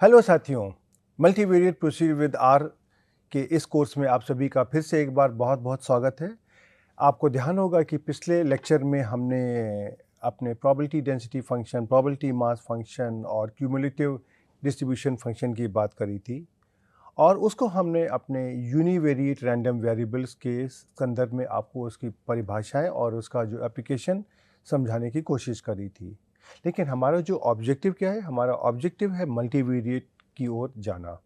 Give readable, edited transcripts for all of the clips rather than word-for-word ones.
Hello साथियों, multivariate proceed with are के इस कोर्स में आप सभी का फिर से एक बार बहुत बहुत स्वागत है। आपको ध्यान होगा कि पिछले लेक्चर में हमने अपने probability density function, probability mass function और क्यूमुलेटिव डिस्ट्रीब्यूशन फंक्शन की बात करी थी और उसको हमने अपने यूनिवेरिएट रैंडम वेरिएबल्स के संदर्भ में आपको उसकी परिभाषाएं और उसका जो एप्लीकेशन समझाने की कोशिश करी थी। लेकिन हमारा जो ऑब्जेक्टिव क्या है? हमारा ऑब्जेक्टिव है मल्टीवेरिएट की ओर जाना।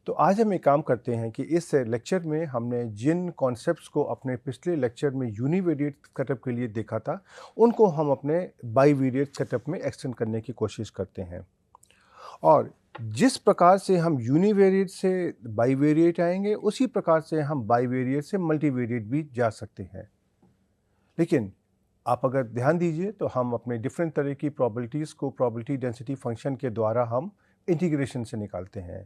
तो आज हम एक काम करते हैं कि इस लेक्चर में हमने जिन कॉन्सेप्ट्स को अपने पिछले लेक्चर में यूनिवेरिएट सेटअप के लिए देखा था, उनको हम अपने बाईवेरिएट सेटअप में एक्सटेंड करने की कोशिश करते हैं। और जिस प्रकार से हम यूनिवेरिएट से बाईवेरिएट आएंगे, उसी प्रकार से हम बाईवेरिएट से मल्टीवेरिएट भी जा सकते हैं। लेकिन आप अगर ध्यान दीजिए तो हम अपने डिफरेंट तरह की प्रॉपर्टीज़ को प्रोबेबिलिटी डेंसिटी फंक्शन के द्वारा हम इंटीग्रेशन से निकालते हैं,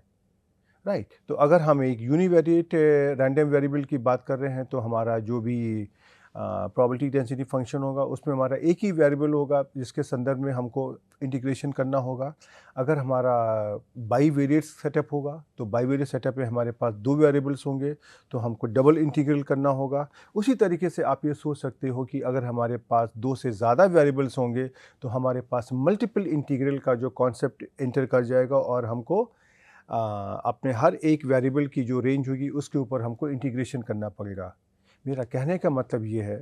राइट। तो अगर हम एक यूनिवेरिएट रैंडम वेरिएबल की बात कर रहे हैं तो हमारा जो भी प्रोबेबिलिटी डेंसिटी फंक्शन होगा उसमें हमारा एक ही वेरिएबल होगा जिसके संदर्भ में हमको इंटीग्रेशन करना होगा। अगर हमारा बाईवेरिएट सेटअप होगा तो बाईवेरिएट सेटअप में हमारे पास दो वेरिएबल्स होंगे तो हमको डबल इंटीग्रल करना होगा। उसी तरीके से आप ये सोच सकते हो कि अगर हमारे पास दो से ज़्यादा वेरिएबल्स होंगे तो हमारे पास मल्टीपल इंटीग्रल का जो कॉन्सेप्ट एंटर कर जाएगा और हमको अपने हर एक वेरिएबल की जो रेंज होगी उसके ऊपर हमको इंटीग्रेशन करना पड़ेगा। मेरा कहने का मतलब ये है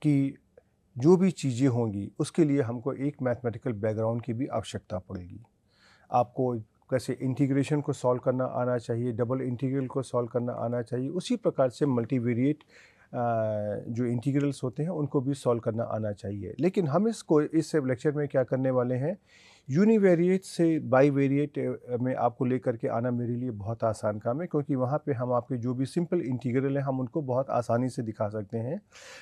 कि जो भी चीज़ें होंगी उसके लिए हमको एक मैथमेटिकल बैकग्राउंड की भी आवश्यकता पड़ेगी। आपको कैसे इंटीग्रेशन को सॉल्व करना आना चाहिए, डबल इंटीग्रल को सॉल्व करना आना चाहिए, उसी प्रकार से मल्टीवेरिएट जो इंटीग्रल्स होते हैं उनको भी सॉल्व करना आना चाहिए। लेकिन हम इस लेक्चर में क्या करने वाले हैं, यूनिवेरिएट से बाईवेरिएट में आपको लेकर के आना मेरे लिए बहुत आसान काम है, क्योंकि वहाँ पे हम आपके जो भी सिंपल इंटीग्रल हैं हम उनको बहुत आसानी से दिखा सकते हैं।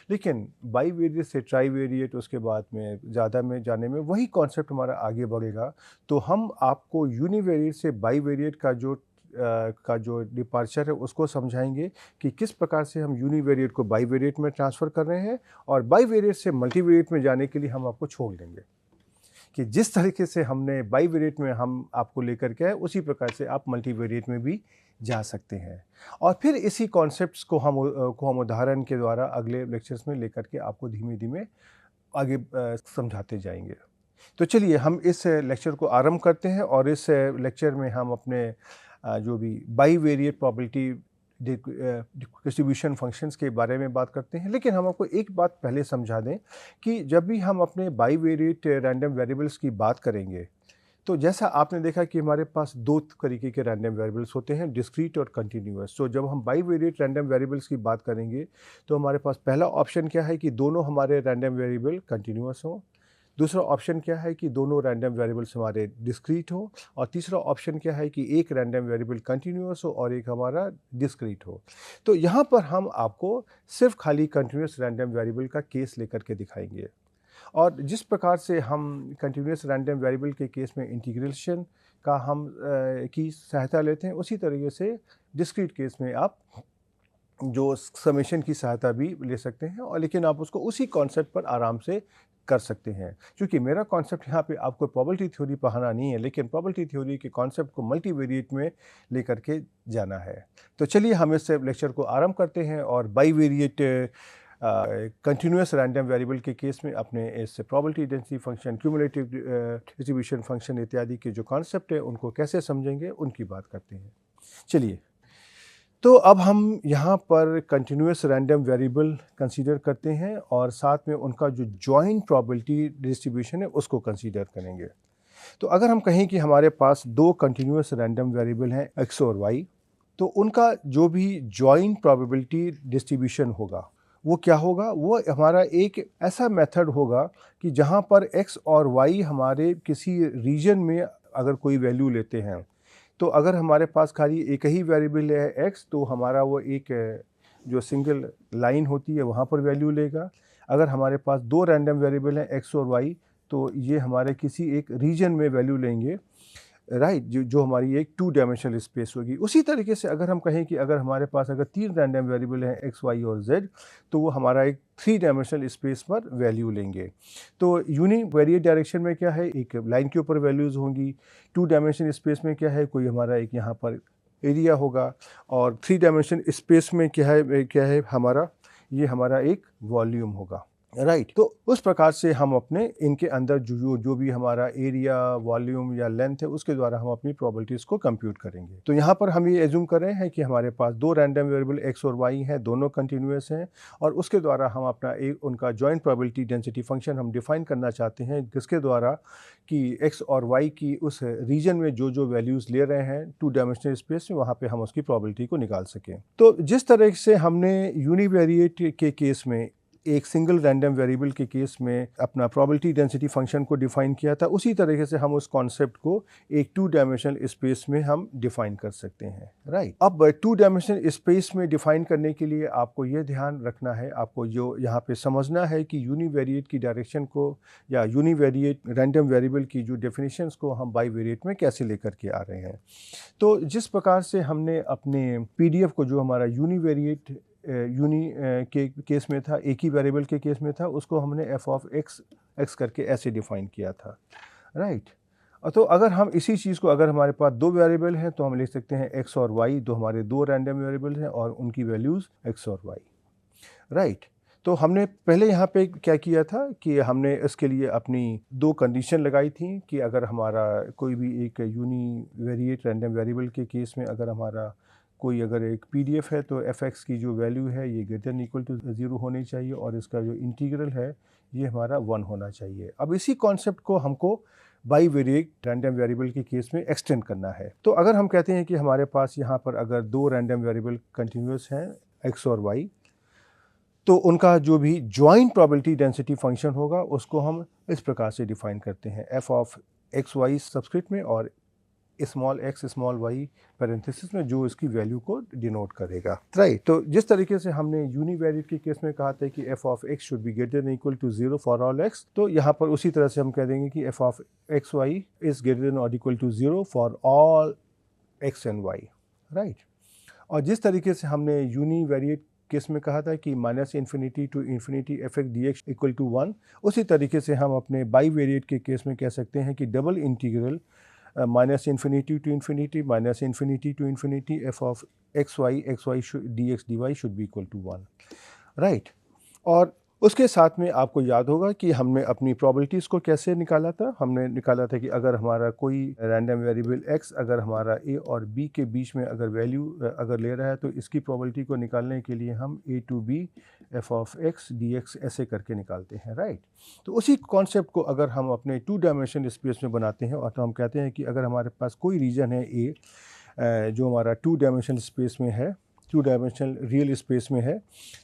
लेकिन बाईवेरिएट से ट्राईवेरिएट, उसके बाद में ज़्यादा में जाने में वही कॉन्सेप्ट हमारा आगे बढ़ेगा। तो हम आपको यूनिवेरिएट से बाईवेरिएट का जो डिपार्चर है उसको समझाएंगे कि किस प्रकार से हम यूनिवेरिएट को बाईवेरिएट में ट्रांसफ़र कर रहे हैं और बाईवेरिएट से मल्टीवेरिएट में जाने के लिए हम आपको छोड़ देंगे कि जिस तरीके से हमने बाईवेरिएट में हम आपको लेकर के आए उसी प्रकार से आप मल्टीवेरिएट में भी जा सकते हैं। और फिर इसी कॉन्सेप्ट्स को हम उदाहरण के द्वारा अगले लेक्चर्स में लेकर के आपको धीमे धीमे आगे समझाते जाएंगे। तो चलिए हम इस लेक्चर को आरंभ करते हैं और इस लेक्चर में हम अपने जो भी बाईवेरिएट प्रोबेबिलिटी डिस्ट्रीब्यूशन फंक्शंस के बारे में बात करते हैं। लेकिन हम आपको एक बात पहले समझा दें कि जब भी हम अपने बाईवेरिएट रैंडम वेरिएबल्स की बात करेंगे तो जैसा आपने देखा कि हमारे पास दो तरीके के रैंडम वेरिएबल्स होते हैं, डिस्क्रीट और कंटिन्यूअस। तो जब हम बाईवेरिएट रैंडम वेरिएबल्स की बात करेंगे तो हमारे पास पहला ऑप्शन क्या है कि दोनों हमारे रैंडम वेरिएबल कंटिन्यूअस हों। दूसरा ऑप्शन क्या है कि दोनों रैंडम वेरिएबल्स हमारे डिस्क्रीट हो। और तीसरा ऑप्शन क्या है कि एक रैंडम वेरिएबल कंटिन्यूअस हो और एक हमारा डिस्क्रीट हो। तो यहाँ पर हम आपको सिर्फ खाली कंटिन्यूअस रैंडम वेरिएबल का केस लेकर के दिखाएंगे। और जिस प्रकार से हम कंटिन्यूअस रैंडम वेरिएबल के केस में इंटीग्रेशन का हम की सहायता लेते हैं, उसी तरीके से डिस्क्रीट केस में आप जो समेशन की सहायता भी ले सकते हैं। और लेकिन आप उसको उसी कॉन्सेप्ट पर आराम से कर सकते हैं। क्योंकि मेरा कॉन्सेप्ट यहाँ पे आपको प्रोबेबिलिटी थ्योरी पढ़ाना नहीं है, लेकिन प्रोबेबिलिटी थ्योरी के कॉन्सेप्ट को मल्टीवेरिएट में लेकर के जाना है। तो चलिए हम इस लेक्चर को आरंभ करते हैं और बाईवेरिएट कंटिन्यूअस रैंडम वेरिएबल के केस में अपने इस probability density function, cumulative distribution function इत्यादि के जो कॉन्सेप्ट है उनको कैसे समझेंगे उनकी बात करते हैं। चलिए, तो अब हम यहाँ पर कंटिन्यूअस रैंडम वेरिएबल कंसीडर करते हैं और साथ में उनका जो जॉइंट प्रोबेबिलिटी डिस्ट्रीब्यूशन है उसको कंसीडर करेंगे। तो अगर हम कहें कि हमारे पास दो कंटिन्यूअस रैंडम वेरिएबल हैं x और y, तो उनका जो भी जॉइंट प्रोबेबिलिटी डिस्ट्रीब्यूशन होगा वो क्या होगा? वो हमारा एक ऐसा मेथड होगा कि जहाँ पर x और y हमारे किसी रीजन में अगर कोई वैल्यू लेते हैं, तो अगर हमारे पास खाली एक ही वेरिएबल है x, तो हमारा वो एक जो सिंगल लाइन होती है वहाँ पर वैल्यू लेगा। अगर हमारे पास दो रैंडम वेरिएबल हैं x और y, तो ये हमारे किसी एक रीजन में वैल्यू लेंगे। राइट, जो हमारी एक 2 डायमेंशनल स्पेस होगी। उसी तरीके से अगर हम कहें कि अगर हमारे पास अगर 3 रैंडम वेरिएबल हैं एक्स, वाई और जेड, तो वो हमारा एक 3 डायमेंशनल स्पेस पर वैल्यू लेंगे। तो यूनिवेरिएट डायरेक्शन में क्या है, एक लाइन के ऊपर वैल्यूज़ होंगी। 2 डायमेंशनल स्पेस में क्या है, कोई हमारा एक यहाँ पर एरिया होगा, और 3 डायमेंशनल स्पेस में क्या है हमारा, ये हमारा एक वॉल्यूम होगा। राइट, तो उस प्रकार से हम अपने इनके अंदर जो भी हमारा एरिया, वॉल्यूम या लेंथ है, उसके द्वारा हम अपनी प्रोबेबिलिटीज़ को कंप्यूट करेंगे। तो यहाँ पर हम ये एज्यूम कर रहे हैं कि हमारे पास 2 रैंडम वेरिएबल एक्स और वाई हैं, दोनों कंटिन्यूअस हैं, और उसके द्वारा हम अपना एक उनका जॉइंट प्रोबेबिलिटी डेंसिटी फंक्शन हम डिफाइन करना चाहते हैं, जिसके द्वारा कि एक्स और वाई की उस रीजन में जो वैल्यूज़ ले रहे हैं 2 डायमेंशनल स्पेस में, वहाँ पे हम उसकी प्रोबेबिलिटी को निकाल सकें। तो जिस तरह से हमने यूनिवेरिएट के केस में एक सिंगल रैंडम वेरिएबल के केस में अपना प्रोबेबिलिटी डेंसिटी फंक्शन को डिफाइन किया था, उसी तरीके से हम उस कॉन्सेप्ट को एक 2 डायमेंशनल स्पेस में हम डिफाइन कर सकते हैं। राइट, अब 2 डायमेंशनल स्पेस में डिफाइन करने के लिए आपको ये ध्यान रखना है, आपको जो यहाँ पे समझना है कि यूनिवेरिएट की डायरेक्शन को या यूनिवेरिएट रैंडम वेरिएबल की जो डेफिनेशंस को हम बाईवेरिएट में कैसे लेकर के आ रहे हैं। तो जिस प्रकार से हमने अपने पीडीएफ को, जो हमारा यूनिवेरिएट के केस में था, एक ही वेरिएबल के केस में था, उसको हमने एफ ऑफ एक्स करके ऐसे डिफाइन किया था। राइट, तो अगर हम इसी चीज़ को, अगर हमारे पास 2 वेरिएबल हैं, तो हम लिख सकते हैं एक्स और वाई, दो हमारे 2 रैंडम वेरिएबल हैं और उनकी वैल्यूज़ एक्स और वाई। राइट, तो हमने पहले यहाँ पे क्या किया था कि हमने इसके लिए अपनी 2 कंडीशन लगाई थी कि अगर हमारा कोई भी एक यूनिवेरिएट रैंडम वेरिएबल के केस में अगर हमारा कोई अगर एक पीडीएफ है, तो एफ एक्स की जो वैल्यू है ये ग्रेटर देन इक्वल टू 0 होनी चाहिए, और इसका जो इंटीग्रल है ये हमारा 1 होना चाहिए। अब इसी कॉन्सेप्ट को हमको बाईवेरिएट रैंडम वेरिएबल के केस में एक्सटेंड करना है। तो अगर हम कहते हैं कि हमारे पास यहाँ पर अगर 2 रैंडम वेरिएबल कंटिन्यूअस हैं एक्स और वाई, तो उनका जो भी जॉइंट प्रोबेबिलिटी डेंसिटी फंक्शन होगा उसको हम इस प्रकार से डिफाइन करते हैं, F of x Y subscript में और small X small Y parenthesis में, जो इसकी वैल्यू को डिनोट करेगा। राइट, तो जिस तरीके से हमने यूनिवेरिएट के केस में कहा था कि F of X should be greater than equal to 0 for all X, तो यहाँ पर उसी तरह से हम कह देंगे कि F of x Y is greater than और equal to 0 for all x and y. Right, और जिस तरीके से हमने यूनिवेरिएट केस में कहा था कि minus infinity to infinity F X D X equal to 1, उसी तरीके से हम अपने बाईवेरिएट के केस में कह सकते हैं कि double integral minus infinity to infinity F of x Y D X D Y should be equal to 1। Right, और उसके साथ में आपको याद होगा कि हमने अपनी प्रोबेबिलिटीज़ को कैसे निकाला था। हमने निकाला था कि अगर हमारा कोई रैंडम वेरिएबल x अगर हमारा a और b के बीच में अगर वैल्यू अगर ले रहा है, तो इसकी प्रोबेबिलिटी को निकालने के लिए हम a to b f of x dx ऐसे करके निकालते हैं। राइट, तो उसी कॉन्सेप्ट को अगर हम अपने 2 डायमेंशनल स्पेस में बनाते हैं, और तो हम कहते हैं कि अगर हमारे पास कोई रीजन है a जो हमारा 2 डायमेंशनल स्पेस में है, 2 डायमेंशनल रियल स्पेस में है,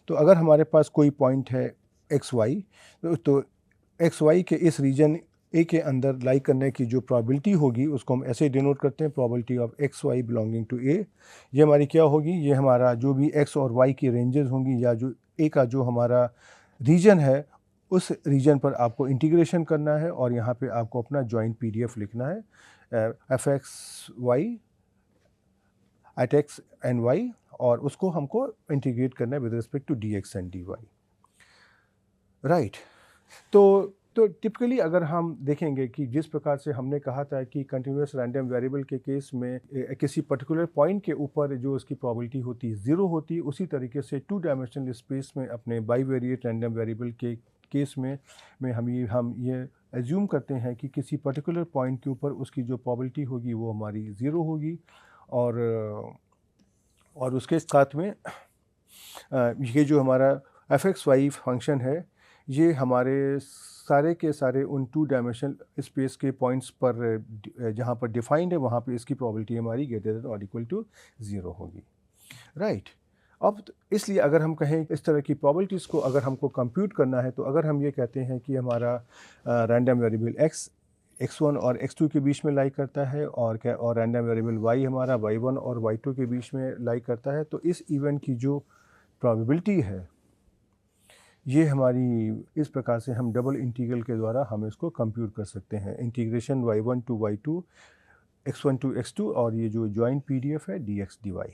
तो अगर हमारे पास कोई पॉइंट है एक्स वाई, तो एक्स वाई के इस रीजन ए के अंदर लाई करने की जो प्रोबेबिलिटी होगी उसको हम ऐसे डिनोट करते हैं, probability of x y belonging to A. ये हमारी क्या होगी, ये हमारा जो भी एक्स और वाई की रेंजेस होंगी, या जो ए का जो हमारा रीजन है, उस रीजन पर आपको इंटीग्रेशन करना है, और यहाँ पे आपको अपना जॉइंट पीडीएफ लिखना है F X Y at X and Y, और उसको हमको इंटीग्रेट करना है with respect to D X and D Y. Right, तो टिपिकली अगर हम देखेंगे कि जिस प्रकार से हमने कहा था कि कंटिन्यूस रैंडम वेरिएबल के केस में किसी पर्टिकुलर पॉइंट के ऊपर जो उसकी प्रोबेबिलिटी होती है 0 होती है, उसी तरीके से 2 डायमेंशनल स्पेस में अपने बाईवेरिएट रैंडम वेरिएबल के केस में हम ये एज्यूम करते हैं कि किसी पर्टिकुलर पॉइंट के ऊपर उसकी जो प्रोबेबिलिटी होगी वो हमारी 0 होगी, और उसके साथ में ये जो हमारा एफ एक्स वाई फंक्शन है, ये हमारे सारे के सारे उन 2 डायमेंशनल स्पेस के पॉइंट्स पर जहाँ पर डिफाइंड है, वहाँ पे इसकी प्रोबेबिलिटी हमारी ग्रेटर देन और इक्वल टू 0 होगी। राइट, अब इसलिए अगर हम कहें इस तरह की प्रोबेबिलिटीज़ को अगर हमको कंप्यूट करना है, तो अगर हम ये कहते हैं कि हमारा रैंडम वेरिएबल x1 और x2 के बीच में लाई करता है, और रैंडम वेरिएबल y हमारा y1 और y2 के बीच में लाई करता है, तो इस इवेंट की जो प्रोबेबिलिटी है ये हमारी इस प्रकार से हम डबल इंटीग्रल के द्वारा हम इसको कंप्यूट कर सकते हैं। Integration y1 to y2 x1 to x2 और ये जो जॉइंट PDF है dx dy।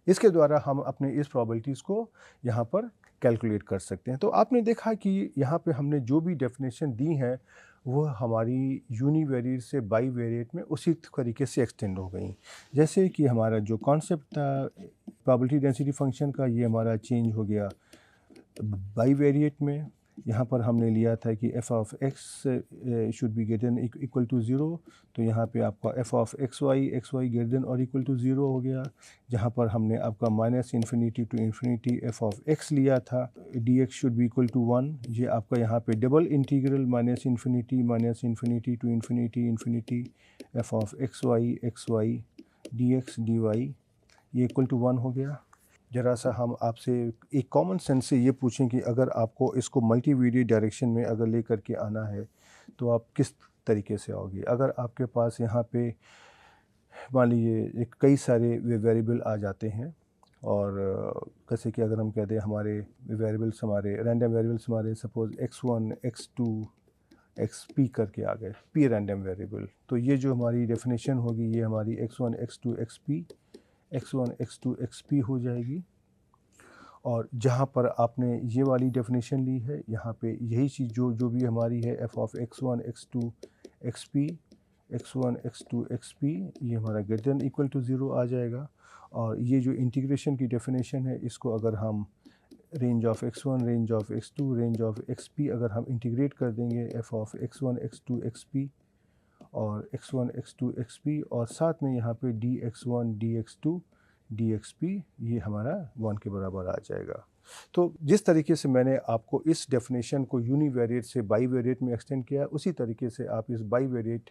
इसके द्वारा हम अपने इस प्रॉबिलिटीज़ को यहाँ पर कैलकुलेट कर सकते हैं। तो आपने देखा कि यहाँ पे हमने जो भी डेफिनेशन दी है वो हमारी यूनिवेरिएट से बाईवेरिएट में उसी तरीके से एक्सटेंड हो गई। जैसे कि हमारा जो कॉन्सेप्ट था प्रोबेबिलिटी डेंसिटी फंक्शन का, ये हमारा चेंज हो गया बाईवेरिएट में। यहाँ पर हमने लिया था कि f of x should be greater than equal to 0, तो यहाँ पे आपका f of xy greater than और इक्वल टू 0 हो गया। जहाँ पर हमने आपका minus infinity to infinity f of x लिया था, dx should be equal to 1। ये आपका यहाँ पे double integral minus infinity to infinity f of xy dx dy ये इक्वल टू 1 हो गया। ज़रा सा हम आपसे एक कॉमन सेंस से ये पूछें कि अगर आपको इसको मल्टीवेरिएट डायरेक्शन में अगर ले करके आना है तो आप किस तरीके से आओगे। अगर आपके पास यहाँ पे मान लीजिए एक कई सारे वेरिएबल आ जाते हैं और जैसे कि अगर हम कहते हैं हमारे वेरिएबल्स, हमारे रैंडम वेरिएबल्स हमारे सपोज़ x1 x2 xp करके आ गए, p रैंडम वेरिएबल, तो ये जो हमारी डेफिनेशन होगी ये हमारी x1 x2 xp x1 x2 xp हो जाएगी। और जहाँ पर आपने ये वाली डेफिनेशन ली है यहाँ पे यही चीज़ जो भी हमारी है f of x1 x2 xp x1 x2 xp ये हमारा ग्रेटर देन इक्वल टू 0 आ जाएगा। और ये जो इंटीग्रेशन की डेफिनेशन है इसको अगर हम range of x1 range of x2 range of xp अगर हम इंटीग्रेट कर देंगे f of x1 x2 xp और x1 x2 xp और साथ में यहाँ पे dx1 dx2 dxp ये हमारा 1 के बराबर आ जाएगा। तो जिस तरीके से मैंने आपको इस डेफिनेशन को यूनिवेरिएट से बाईवेरिएट में एक्सटेंड किया, उसी तरीके से आप इस बाईवेरिएट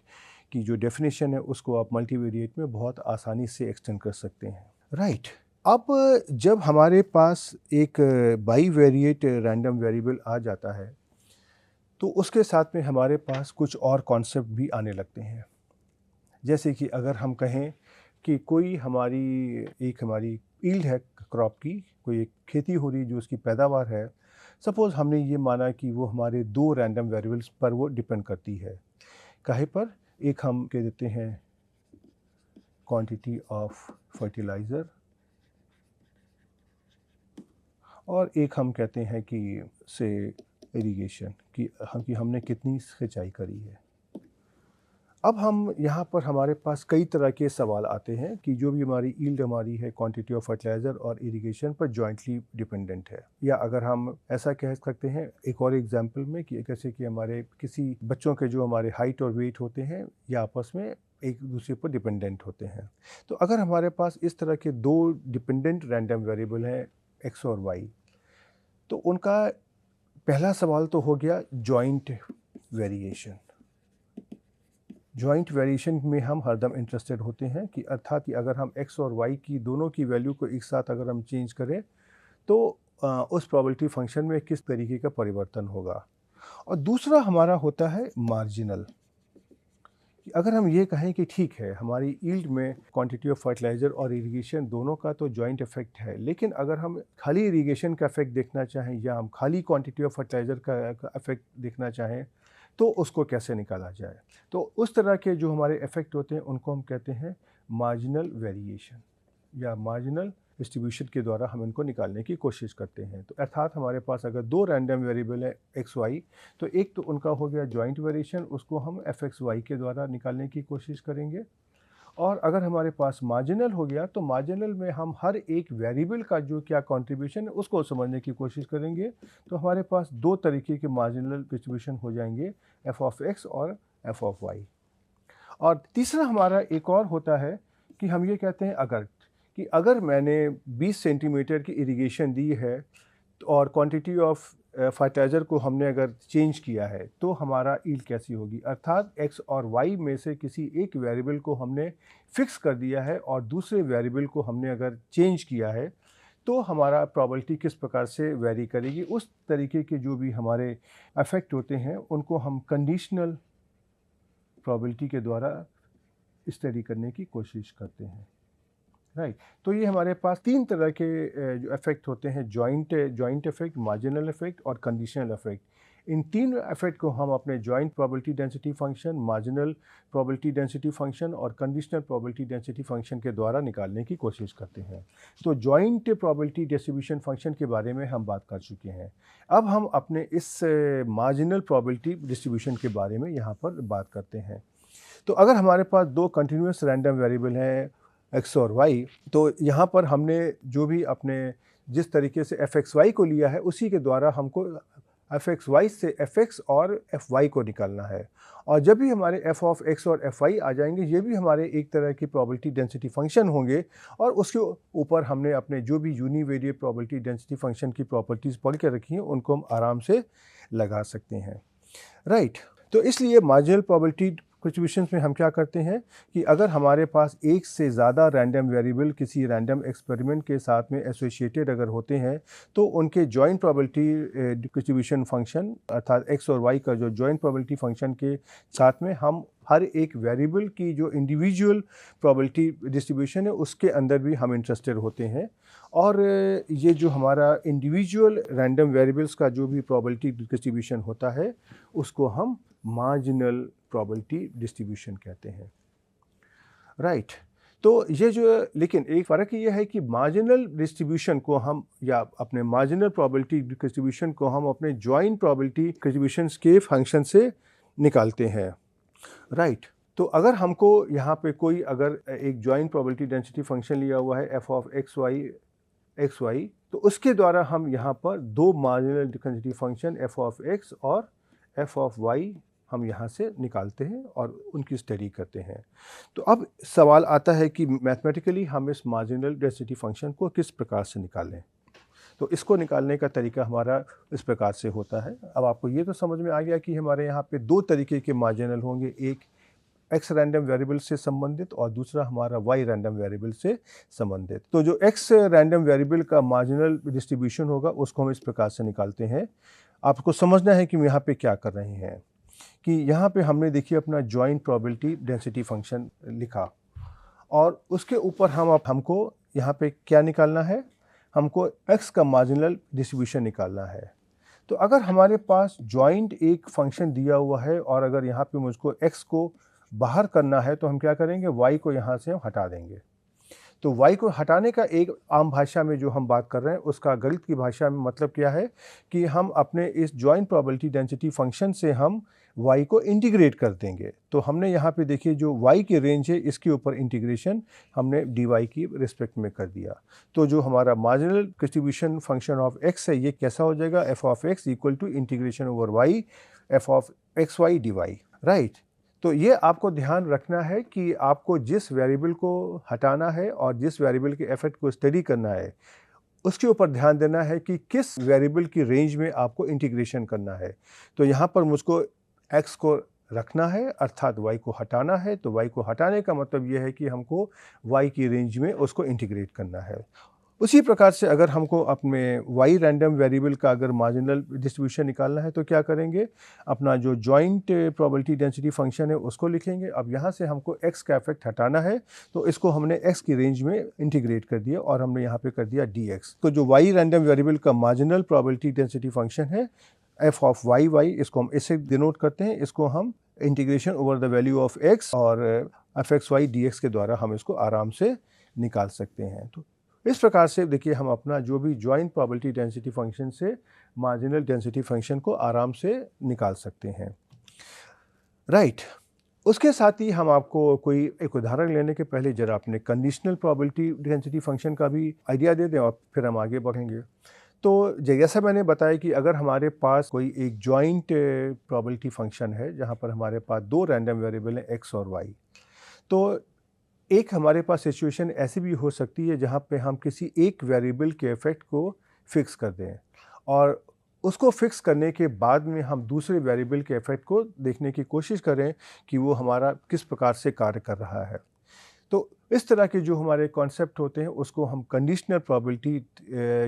की जो डेफिनेशन है उसको आप मल्टीवेरिएट में बहुत आसानी से एक्सटेंड कर सकते हैं। राइट, अब जब हमारे पास एक बाईवेरिएट रैंडम वेरिएबल आ जाता है तो उसके साथ में हमारे पास कुछ और कॉन्सेप्ट भी आने लगते हैं। जैसे कि अगर हम कहें कि कोई हमारी ईल्ड है क्रॉप की, कोई एक खेती हो रही जो उसकी पैदावार है, सपोज़ हमने ये माना कि वो हमारे 2 रैंडम वेरिएबल्स पर वो डिपेंड करती है। काहे पर? एक हम कह देते हैं क्वांटिटी ऑफ फर्टिलाइज़र और एक हम कहते हैं कि से इरिगेशन कि हमने कितनी सिंचाई करी है। अब हम यहाँ पर हमारे पास कई तरह के सवाल आते हैं कि जो भी हमारी ईल्ड हमारी है क्वांटिटी ऑफ फर्टिलाइज़र और इरिगेशन पर जॉइंटली डिपेंडेंट है। या अगर हम ऐसा कह सकते हैं एक और एग्जांपल में कि जैसे कि हमारे किसी बच्चों के जो हमारे हाइट और वेट होते हैं या आपस में एक दूसरे पर डिपेंडेंट होते हैं। तो अगर हमारे पास इस तरह के 2 डिपेंडेंट रैंडम वेरिएबल हैं x और y, तो उनका पहला सवाल तो हो गया जॉइंट वेरिएशन। जॉइंट वेरिएशन में हम हरदम इंटरेस्टेड होते हैं कि अर्थात कि अगर हम x और y की दोनों की वैल्यू को एक साथ अगर हम चेंज करें तो उस प्रोबेबिलिटी फंक्शन में किस तरीके का परिवर्तन होगा। और दूसरा हमारा होता है मार्जिनल। अगर हम ये कहें कि ठीक है हमारी ईल्ड में क्वांटिटी ऑफ फर्टिलाइज़र और इरिगेशन दोनों का तो जॉइंट इफेक्ट है, लेकिन अगर हम खाली इरिगेशन का इफेक्ट देखना चाहें या हम खाली क्वांटिटी ऑफ फर्टिलाइज़र का इफेक्ट देखना चाहें तो उसको कैसे निकाला जाए। तो उस तरह के जो हमारे इफेक्ट होते हैं उनको हम कहते हैं मार्जिनल वेरिएशन या मार्जिनल डिस्ट्रीब्यूशन के द्वारा हम इनको निकालने की कोशिश करते हैं। तो अर्थात हमारे पास अगर 2 रैंडम वेरिएबल है एक्स वाई, तो एक तो उनका हो गया जॉइंट वेरिएशन, उसको हम एफ एक्स वाई के द्वारा निकालने की कोशिश करेंगे। और अगर हमारे पास मार्जिनल हो गया तो मार्जिनल में हम हर एक वेरिएबल का जो क्या कंट्रीब्यूशन है उसको समझने की कोशिश करेंगे। तो हमारे पास 2 तरीके के मार्जिनल डिस्ट्रीब्यूशन हो जाएंगे, एफ ऑफ एक्स और एफ ऑफ वाई। और तीसरा हमारा एक और होता है कि हम ये कहते हैं अगर मैंने 20 सेंटीमीटर की इरिगेशन दी है और क्वांटिटी ऑफ फर्टिलाइज़र को हमने अगर चेंज किया है तो हमारा ईल्ड कैसी होगी। अर्थात एक्स और वाई में से किसी एक वेरिएबल को हमने फिक्स कर दिया है और दूसरे वेरिएबल को हमने अगर चेंज किया है तो हमारा प्रोबेबिलिटी किस प्रकार से वेरी करेगी। उस तरीके के जो भी हमारे इफेक्ट होते हैं उनको हम कंडीशनल प्रोबेबिलिटी के द्वारा स्टडी करने की कोशिश करते हैं। राइट, तो ये हमारे पास 3 तरह के जो इफेक्ट होते हैं, जॉइंट इफेक्ट, मार्जिनल इफेक्ट और कंडीशनल इफेक्ट। इन तीन इफेक्ट को हम अपने joint probability density function, marginal probability density function और कंडीशनल प्रोबेबिलिटी डेंसिटी फंक्शन के द्वारा निकालने की कोशिश करते हैं। तो जॉइंट प्रोबेबिलिटी डिस्ट्रीब्यूशन फंक्शन के बारे में हम बात कर चुके हैं। अब हम अपने इस मार्जिनल प्रोबेबिलिटी डिस्ट्रीब्यूशन के बारे में यहाँ पर बात करते हैं। तो अगर हमारे पास दो कंटिन्यूस रैंडम वेरिएबल हैं x और y, तो यहाँ पर हमने जो भी अपने जिस तरीके से fxy को लिया है उसी के द्वारा हमको fxy से fx और fy को निकालना है। और जब भी हमारे f ऑफ x और fy आ जाएंगे, ये भी हमारे एक तरह की प्रोबेबिलिटी डेंसिटी फंक्शन होंगे और उसके ऊपर हमने अपने जो भी यूनिवेरिएट प्रोबेबिलिटी डेंसिटी फंक्शन की प्रॉपर्टीज़ पढ़ के रखी हैं उनको हम आराम से लगा सकते हैं, राइट। तो इसलिए मार्जिनल प्रोबेबिलिटी डिस्ट्रीब्यूशन में हम क्या करते हैं कि अगर हमारे पास एक से ज़्यादा रैंडम वेरिएबल किसी रैंडम एक्सपेरिमेंट के साथ में एसोसिएटेड अगर होते हैं तो उनके जॉइंट प्रोबेबिलिटी डिस्ट्रीब्यूशन फंक्शन अर्थात x और y का जो जॉइंट प्रोबेबिलिटी फंक्शन के साथ में हम हर एक वेरिएबल की जो इंडिविजुअल प्रोबेबिलिटी डिस्ट्रीब्यूशन है उसके अंदर भी हम इंटरेस्टेड होते हैं। और ये जो हमारा इंडिविजुअल रैंडम वेरिएबल्स का जो भी प्रोबेबिलिटी डिस्ट्रीब्यूशन होता है उसको हम मार्जिनल प्रोबेबिलिटी डिस्ट्रीब्यूशन कहते हैं, राइट। तो ये जो लेकिन एक फ़र्क ये है कि मार्जिनल डिस्ट्रीब्यूशन को हम या अपने मार्जिनल प्रोबेबिलिटी डिस्ट्रीब्यूशन को हम अपने जॉइंट प्रोबेबिलिटी डिस्ट्रीब्यूशन के फंक्शन से निकालते हैं, राइट। तो अगर हमको यहाँ पे कोई अगर एक जॉइंट प्रोबेबिलिटी डेंसिटी फंक्शन लिया हुआ है f ऑफ एक्स वाई, तो उसके द्वारा हम यहाँ पर दो marginal density function f of x और f ऑफ y हम यहाँ से निकालते हैं और उनकी स्टडी करते हैं। तो अब सवाल आता है कि मैथमेटिकली हम इस मार्जिनल डेंसिटी फंक्शन को किस प्रकार से निकालें। तो इसको निकालने का तरीका हमारा इस प्रकार से होता है। अब आपको ये तो समझ में आ गया कि हमारे यहाँ पे दो तरीके के मार्जिनल होंगे, एक x रैंडम वेरिएबल से संबंधित और दूसरा हमारा y रैंडम वेरिएबल से संबंधित। तो जो x रैंडम वेरिएबल का मार्जिनल डिस्ट्रीब्यूशन होगा उसको हम इस प्रकार से निकालते हैं। आपको समझना है कि हम यहाँ पे क्या कर रहे हैं कि यहाँ पे हमने देखिए अपना जॉइंट प्रोबेबिलिटी डेंसिटी फंक्शन लिखा और उसके ऊपर हमको यहाँ पे क्या निकालना है, हमको x का मार्जिनल डिस्ट्रीब्यूशन निकालना है। तो अगर हमारे पास जॉइंट एक फंक्शन दिया हुआ है और अगर यहाँ पे मुझको x को बाहर करना है तो हम क्या करेंगे, y को यहाँ से हम हटा देंगे। तो y को हटाने का एक आम भाषा में जो हम बात कर रहे हैं उसका गणित की भाषा में मतलब क्या है कि हम अपने इस जॉइंट प्रोबेबिलिटी डेंसिटी फंक्शन से हम y को इंटीग्रेट कर देंगे। तो हमने यहाँ पे देखिए जो y की रेंज है इसके ऊपर इंटीग्रेशन हमने dy की रिस्पेक्ट में कर दिया। तो जो हमारा marginal distribution function of x है ये कैसा हो जाएगा, f of x equal to integration over y f of x Y D Y, right. तो ये आपको ध्यान रखना है कि आपको जिस वेरिएबल को हटाना है और जिस वेरिएबल के इफेक्ट को स्टडी करना है उसके ऊपर ध्यान देना है कि किस वेरिएबल की रेंज में आपको इंटीग्रेशन करना है। तो यहाँ पर मुझको x को रखना है अर्थात y को हटाना है। तो y को हटाने का मतलब ये है कि हमको y की रेंज में उसको इंटीग्रेट करना है। उसी प्रकार से अगर हमको अपने y रैंडम वेरिएबल का अगर मार्जिनल डिस्ट्रीब्यूशन निकालना है तो क्या करेंगे, अपना जो जॉइंट प्रोबेबिलिटी डेंसिटी फंक्शन है उसको लिखेंगे। अब यहाँ से हमको x का इफेक्ट हटाना है तो इसको हमने x की रेंज में इंटीग्रेट कर दिया और हमने यहाँ पे कर दिया dx। तो जो y रैंडम वेरिएबल का मार्जिनल प्रोबेबिलिटी डेंसिटी फंक्शन है f ऑफ y, इसको हम इससे डिनोट करते हैं। इसको हम integration over the value of x और fxy dx के द्वारा हम इसको आराम से निकाल सकते हैं। तो इस प्रकार से देखिए हम अपना जो भी जॉइंट प्रोबेबिलिटी डेंसिटी फंक्शन से मार्जिनल डेंसिटी फंक्शन को आराम से निकाल सकते हैं, राइट। उसके साथ ही हम आपको कोई एक उदाहरण लेने के पहले जरा अपने कंडीशनल प्रोबेबिलिटी डेंसिटी फंक्शन का भी आइडिया दे दें और फिर हम आगे बढ़ेंगे। तो जैसा मैंने बताया कि अगर हमारे पास कोई एक जॉइंट प्रोबेबिलिटी फंक्शन है जहाँ पर हमारे पास दो रैंडम वेरिएबल हैं x और y, तो एक हमारे पास सिचुएशन ऐसी भी हो सकती है जहाँ पे हम किसी एक वेरिएबल के इफेक्ट को फिक्स कर दें और उसको फिक्स करने के बाद में हम दूसरे वेरिएबल के इफेक्ट को देखने की कोशिश करें कि वो हमारा किस प्रकार से कार्य कर रहा है। तो इस तरह के जो हमारे कॉन्सेप्ट होते हैं उसको हम कंडीशनल प्रोबेबिलिटी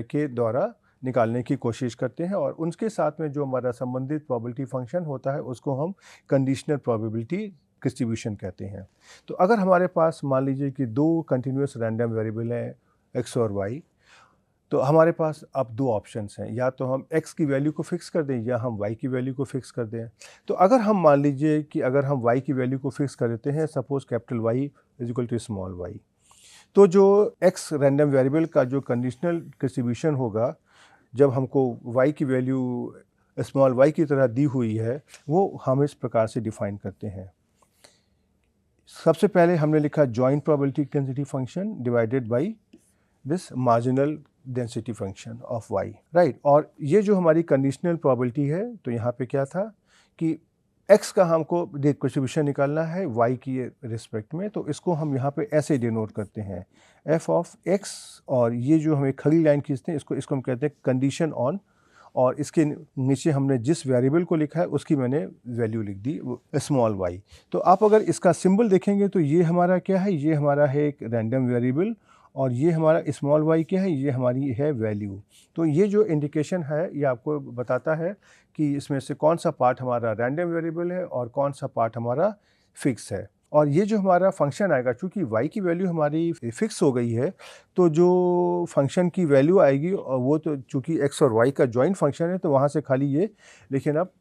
के द्वारा निकालने की कोशिश करते हैं और उनके साथ में जो हमारा संबंधित प्रोबेबिलिटी फंक्शन होता है उसको हम कंडीशनल प्रोबेबिलिटी डिस्ट्रीब्यूशन कहते हैं। तो अगर हमारे पास मान लीजिए कि दो कंटिन्यूस रैंडम वेरिएबल हैं x और y तो हमारे पास अब दो ऑप्शंस हैं, या तो हम x की वैल्यू को फिक्स कर दें या हम y की वैल्यू को फिक्स कर दें। तो अगर हम मान लीजिए कि अगर हम y की वैल्यू को फिक्स कर देते हैं, suppose capital Y is equal to small y, तो जो x रैंडम वेरिएबल का जो कंडीशनल डिस्ट्रीब्यूशन होगा, जब हमको y की वैल्यू स्मॉल y की तरह दी हुई है, वो हम इस प्रकार से डिफाइन करते हैं। सबसे पहले हमने लिखा joint probability density function divided by this marginal density function of y, right. और ये जो हमारी कंडीशनल प्रोबेबिलिटी है, तो यहाँ पे क्या था कि x का हमको डिस्ट्रीब्यूशन निकालना है y की रिस्पेक्ट में, तो इसको हम यहाँ पे ऐसे डिनोट करते हैं f ऑफ x, और ये जो हमें खड़ी लाइन खींचते हैं इसको हम कहते हैं कंडीशन ऑन, और इसके नीचे हमने जिस वेरिएबल को लिखा है उसकी मैंने वैल्यू लिख दी स्मॉल y। तो आप अगर इसका सिंबल देखेंगे तो ये हमारा क्या है, ये हमारा है एक रैंडम वेरिएबल, और ये हमारा स्मॉल y क्या है, ये हमारी है वैल्यू। तो ये जो इंडिकेशन है ये आपको बताता है कि इसमें से कौन सा पार्ट हमारा रैंडम वेरिएबल है और कौन सा पार्ट हमारा फिक्स है। और ये जो हमारा फंक्शन आएगा, चूँकि y की वैल्यू हमारी फिक्स हो गई है, तो जो फंक्शन की वैल्यू आएगी, और वो तो चूँकि x और y का जॉइंट फंक्शन है, तो वहाँ से खाली ये, लेकिन अब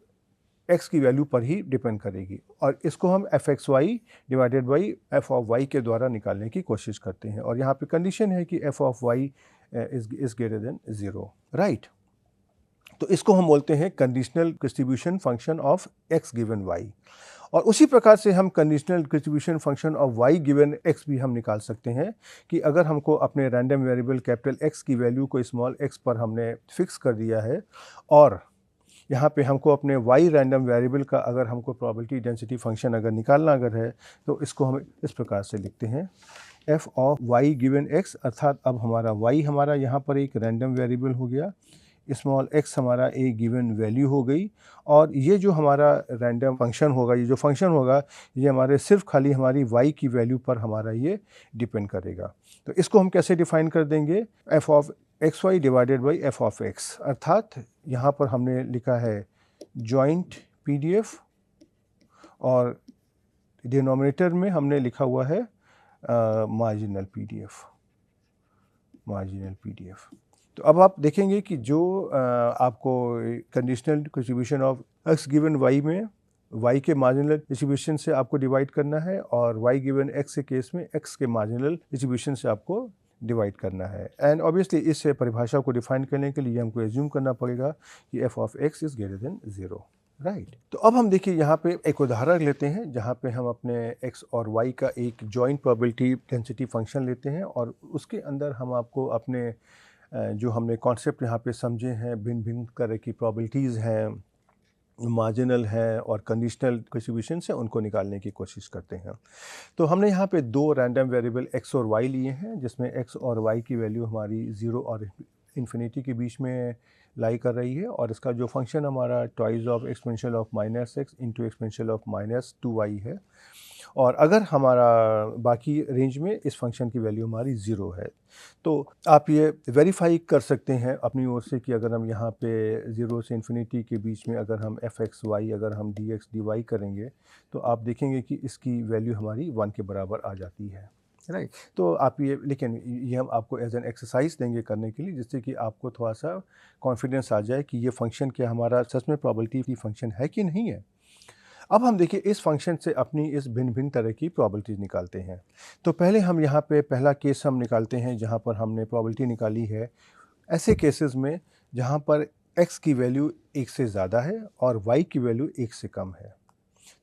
x की वैल्यू पर ही डिपेंड करेगी, और इसको हम F X Y divided by F of Y के द्वारा निकालने की कोशिश करते हैं। और यहाँ पे कंडीशन है कि F of Y is greater than 0, right. तो इसको हम बोलते हैं conditional distribution function of x given y। और उसी प्रकार से हम conditional distribution function of y given x भी हम निकाल सकते हैं कि अगर हमको अपने रैंडम वेरिएबल कैपिटल x की वैल्यू को स्मॉल x पर हमने फिक्स कर दिया है, और यहाँ पे हमको अपने y रैंडम वेरिएबल का अगर हमको प्रोबेबिलिटी डेंसिटी फंक्शन अगर निकालना अगर है, तो इसको हम इस प्रकार से लिखते हैं f of y given x, अर्थात अब हमारा y हमारा यहाँ पर एक रैंडम वेरिएबल हो गया, स्मॉल x हमारा एक गिवन वैल्यू हो गई, और ये जो हमारा रैंडम फंक्शन होगा, ये जो फंक्शन होगा, ये हमारे सिर्फ खाली हमारी y की वैल्यू पर हमारा ये डिपेंड करेगा। तो इसको हम कैसे डिफाइन कर देंगे, f of x Y divided by F of X, अर्थात यहाँ पर हमने लिखा है जॉइंट PDF, और डिनोमिनेटर में हमने लिखा हुआ है मार्जिनल PDF। तो अब आप देखेंगे कि जो आपको conditional distribution of x given y में y के मार्जिनल डिस्ट्रीब्यूशन से आपको डिवाइड करना है, और y गिवन x के केस में x के मार्जिनल डिस्ट्रीब्यूशन से आपको डिवाइड करना है। एंड ऑब्वियसली इस परिभाषा को डिफाइन करने के लिए हमको एज्यूम करना पड़ेगा कि f of x is greater than 0, right. तो अब हम देखिए यहाँ पे एक उदाहरण लेते हैं जहाँ पे हम अपने x और y का एक जॉइंट प्रोबेबिलिटी डेंसिटी फंक्शन लेते हैं, और उसके अंदर हम आपको अपने जो हमने कॉन्सेप्ट यहाँ पे समझे हैं, भिन्न भिन्न तरह की प्रोबेबिलिटीज़ हैं, मार्जिनल है और कंडीशनल डिस्ट्रीब्यूशन से उनको निकालने की कोशिश करते हैं। तो हमने यहाँ पे दो रैंडम वेरिएबल x और y लिए हैं, जिसमें x और y की वैल्यू हमारी 0 और इन्फिनिटी के बीच में लाई कर रही है, और इसका जो फंक्शन हमारा twice of exponential of -x into exponential of -2y है। और अगर हमारा बाकी रेंज में इस फंक्शन की वैल्यू हमारी 0 है, तो आप ये वेरीफाई कर सकते हैं अपनी ओर से कि अगर हम यहाँ पे 0 से इन्फिनिटी के बीच में अगर हम एफ एक्स वाई अगर हम डी एक्स डी वाई करेंगे, तो आप देखेंगे कि इसकी वैल्यू हमारी 1 के बराबर आ जाती है, राइट। तो आप ये, लेकिन ये हम आपको एज एन एक्सरसाइज देंगे करने के लिए, जिससे कि आपको थोड़ा सा कॉन्फिडेंस आ जाए कि ये फंक्शन क्या हमारा सच में प्रोबेबिलिटी फंक्शन है कि नहीं है। अब हम देखिए इस फंक्शन से अपनी इस भिन्न भिन्न तरह की प्रोबेबिलिटी निकालते हैं। तो पहले हम यहाँ पे पहला केस हम निकालते हैं जहाँ पर हमने प्रोबेबिलिटी निकाली है ऐसे केसेस में जहाँ पर x की वैल्यू 1 से ज़्यादा है और y की वैल्यू 1 से कम है।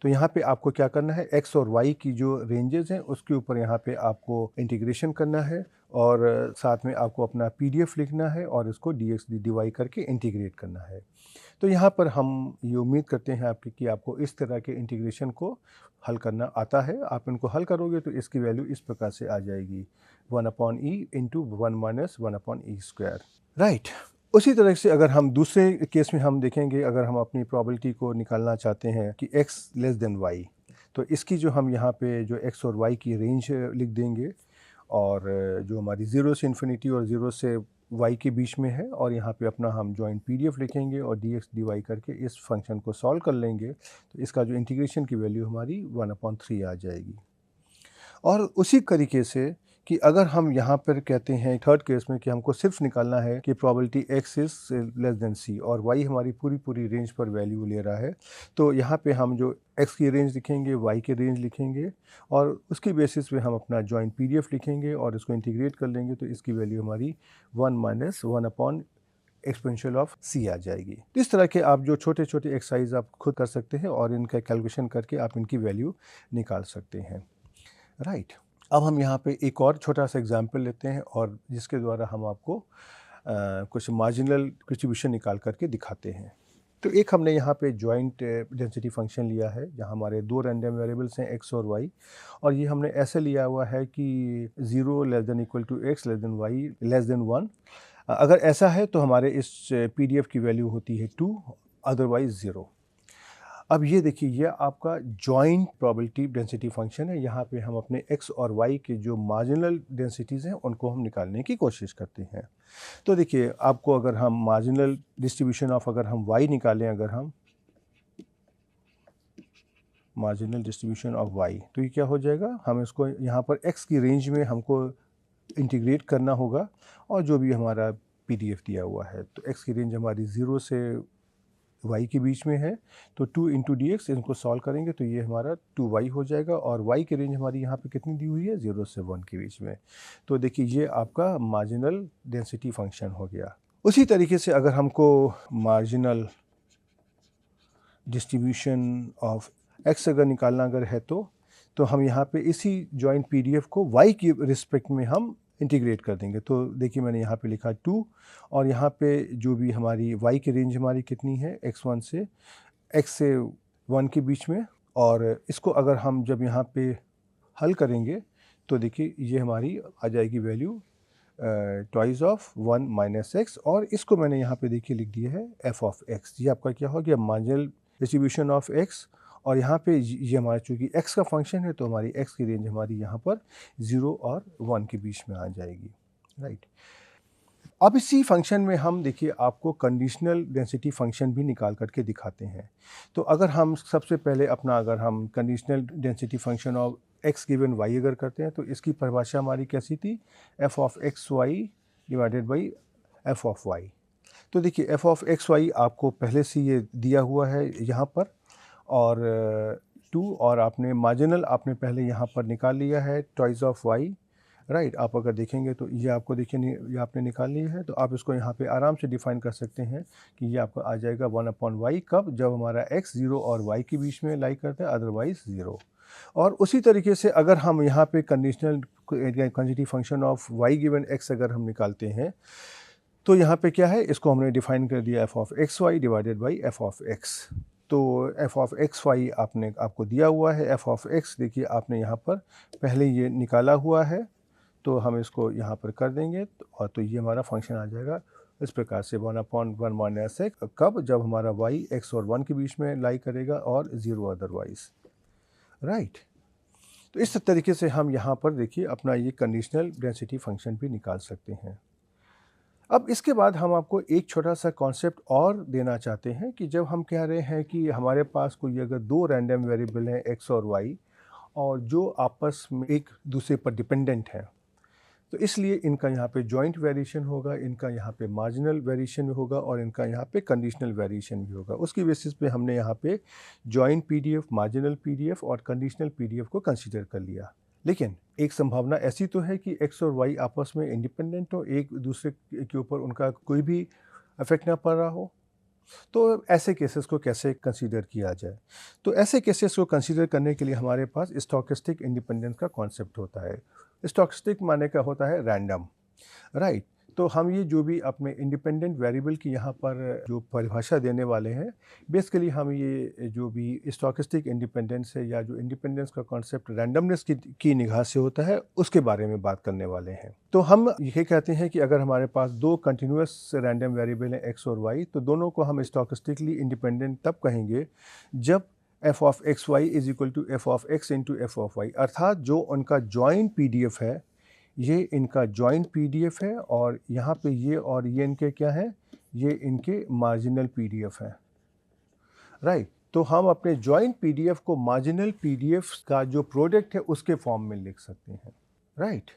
तो यहाँ पे आपको क्या करना है, x और y की जो रेंजेस हैं उसके ऊपर यहाँ पे आपको इंटीग्रेशन करना है, और साथ में आपको अपना PDF लिखना है और इसको dx dy करके इंटीग्रेट करना है। तो यहाँ पर हम ये उम्मीद करते हैं कि आपको इस तरह के इंटीग्रेशन को हल करना आता है। आप इनको हल करोगे तो इसकी वैल्यू इस प्रकार से आ जाएगी 1/e into 1 minus 1/e square, right. उसी तरह से अगर हम दूसरे केस में हम देखेंगे, अगर हम अपनी प्रोबेबिलिटी को निकालना चाहते हैं कि x लेस देन y, तो इसकी जो हम यहाँ पे जो x और y की रेंज लिख देंगे, और जो हमारी 0 से इन्फिनिटी और 0 से y के बीच में है, और यहाँ पे अपना हम जॉइंट PDF लिखेंगे और dx dy करके इस फंक्शन को सॉल्व कर लेंगे, तो इसका जो इंटीग्रेशन की वैल्यू हमारी 1/3 आ जाएगी। और उसी तरीके से कि अगर हम यहाँ पर कहते हैं थर्ड केस में कि हमको सिर्फ निकालना है कि probability x is less than c और y हमारी पूरी रेंज पर वैल्यू ले रहा है, तो यहाँ पे हम जो x की रेंज लिखेंगे, y की रेंज लिखेंगे और उसकी बेसिस पे हम अपना जॉइंट PDF लिखेंगे और इसको इंटीग्रेट कर लेंगे, तो इसकी वैल्यू हमारी 1 - 1 अपॉन एक्सपोनेंशियल ऑफ c आ जाएगी। तो इस तरह के आप जो छोटे छोटे एक्सरसाइज आप खुद कर सकते हैं और इनका कैलकुलेशन करके आप इनकी वैल्यू निकाल सकते हैं, राइट। अब हम यहाँ पे एक और छोटा सा एग्जाम्पल लेते हैं और जिसके द्वारा हम आपको कुछ मार्जिनल डिस्ट्रीब्यूशन निकाल करके दिखाते हैं। तो एक हमने यहाँ पे जॉइंट डेंसिटी फंक्शन लिया है जहाँ हमारे दो रैंडम वेरिएबल्स हैं x और y, और ये हमने ऐसे लिया हुआ है कि 0 less than equal to x less than y less than 1। अगर ऐसा है तो हमारे इस PDF की वैल्यू होती है 2, अदरवाइज 0। अब ये देखिए, ये आपका जॉइंट प्रोबेबिलिटी डेंसिटी फंक्शन है। यहाँ पे हम अपने x और y के जो मार्जिनल डेंसिटीज़ हैं उनको हम निकालने की कोशिश करते हैं। तो देखिए, आपको अगर हम मार्जिनल डिस्ट्रीब्यूशन ऑफ अगर हम y निकालें, अगर हम मार्जिनल डिस्ट्रीब्यूशन ऑफ y, तो ये क्या हो जाएगा, हम इसको यहाँ पर x की रेंज में हमको इंटीग्रेट करना होगा और जो भी हमारा PDF दिया हुआ है, तो x की रेंज हमारी 0 से y के बीच में है, तो 2 इंटू dx, इनको सॉल्व करेंगे तो ये हमारा 2y हो जाएगा और y की रेंज हमारी यहाँ पे कितनी दी हुई है, 0 से 1 के बीच में। तो देखिए, ये आपका मार्जिनल डेंसिटी फंक्शन हो गया। उसी तरीके से अगर हमको मार्जिनल डिस्ट्रीब्यूशन ऑफ x अगर निकालना अगर है तो हम यहाँ पे इसी जॉइंट PDF को y की रिस्पेक्ट में हम इंटीग्रेट कर देंगे। तो देखिए, मैंने यहाँ पे लिखा 2 और यहाँ पे जो भी हमारी y की रेंज हमारी कितनी है, x1 से x से 1 के बीच में, और इसको अगर हम जब यहाँ पे हल करेंगे तो देखिए ये हमारी आ जाएगी value twice of 1 minus x, और इसको मैंने यहाँ पे देखिए लिख दिया है f ऑफ x। ये आपका क्या हो गया, मार्जिनल डिस्ट्रीब्यूशन ऑफ x, और यहाँ पे ये हमारा चूँकि x का फंक्शन है तो हमारी x की रेंज हमारी यहाँ पर 0 और 1 के बीच में आ जाएगी, राइट। अब इसी फंक्शन में हम देखिए आपको कंडीशनल डेंसिटी फंक्शन भी निकाल करके दिखाते हैं। तो अगर हम सबसे पहले अपना अगर हम conditional density function of x given y अगर करते हैं तो इसकी परिभाषा हमारी कैसी थी, f of x Y divided by f of y। तो देखिए, f ऑफ एक्स वाई आपको पहले से ये दिया हुआ है यहाँ पर, और 2, और आपने मार्जिनल आपने पहले यहाँ पर निकाल लिया है ट्वाइस ऑफ y, राइट। आप अगर देखेंगे तो ये आपको देखिए ये आपने निकाल लिया है, तो आप इसको यहाँ पे आराम से डिफाइन कर सकते हैं कि ये आपका आ जाएगा 1/y, कब, जब हमारा x 0 और y के बीच में लाई करता है, अदरवाइज 0। और उसी तरीके से अगर हम यहाँ पे conditional density function of y given x अगर हम निकालते हैं तो यहाँ पे क्या है, इसको हमने डिफाइन कर दिया f of x Y divided by f of x। तो f ऑफ एक्स वाई आपको दिया हुआ है, f ऑफ x देखिए आपने यहाँ पर पहले ये निकाला हुआ है, तो हम इसको यहाँ पर कर देंगे और तो ये हमारा फंक्शन आ जाएगा इस प्रकार से 1/1 माइनस x, कब, जब हमारा y x और 1 के बीच में लाई करेगा और 0 अदरवाइज, राइट। तो इस तरीके से हम यहाँ पर देखिए अपना ये कंडीशनल डेंसिटी फंक्शन भी निकाल सकते हैं। अब इसके बाद हम आपको एक छोटा सा कॉन्सेप्ट और देना चाहते हैं कि जब हम कह रहे हैं कि हमारे पास कोई अगर दो रैंडम वेरिएबल हैं x और y और जो आपस में एक दूसरे पर डिपेंडेंट हैं, तो इसलिए इनका यहाँ पे जॉइंट वेरिएशन होगा, इनका यहाँ पे मार्जिनल वेरिएशन भी होगा और इनका यहाँ पे कंडीशनल वेरिएशन भी होगा। उसकी बेसिस पे हमने यहाँ पे जॉइंट PDF, मार्जिनल PDF और कंडीशनल PDF को कंसीडर कर लिया। लेकिन एक संभावना ऐसी तो है कि x और y आपस में इंडिपेंडेंट हो, एक दूसरे के ऊपर उनका कोई भी इफेक्ट ना पड़ रहा हो, तो ऐसे केसेस को कैसे कंसीडर किया जाए। तो ऐसे केसेस को कंसीडर करने के लिए हमारे पास स्टोकेस्टिक इंडिपेंडेंस का कॉन्सेप्ट होता है। स्टोकेस्टिक माने का होता है रैंडम, राइट। तो हम ये जो भी अपने इंडिपेंडेंट वेरिएबल की यहाँ पर जो परिभाषा देने वाले हैं, बेसिकली हम ये जो भी स्टोकेस्टिक इंडिपेंडेंस है या जो इंडिपेंडेंस का कॉन्सेप्ट रैंडमनेस की निगाह से होता है, उसके बारे में बात करने वाले हैं। तो हम ये कहते हैं कि अगर हमारे पास दो कंटिन्यूस रैंडम वेरिएबल हैं x और y, तो दोनों को हम स्टोकेस्टिकली इंडिपेंडेंट तब कहेंगे जब f of x Y is equal to f of x into f of y, अर्थात जो उनका जॉइंट PDF है, ये इनका जॉइंट PDF है और यहाँ पे ये और ये इनके क्या है, ये इनके मार्जिनल PDF है, राइट। तो हम अपने जॉइंट PDF को मार्जिनल PDF का जो प्रोडक्ट है उसके फॉर्म में लिख सकते हैं, राइट।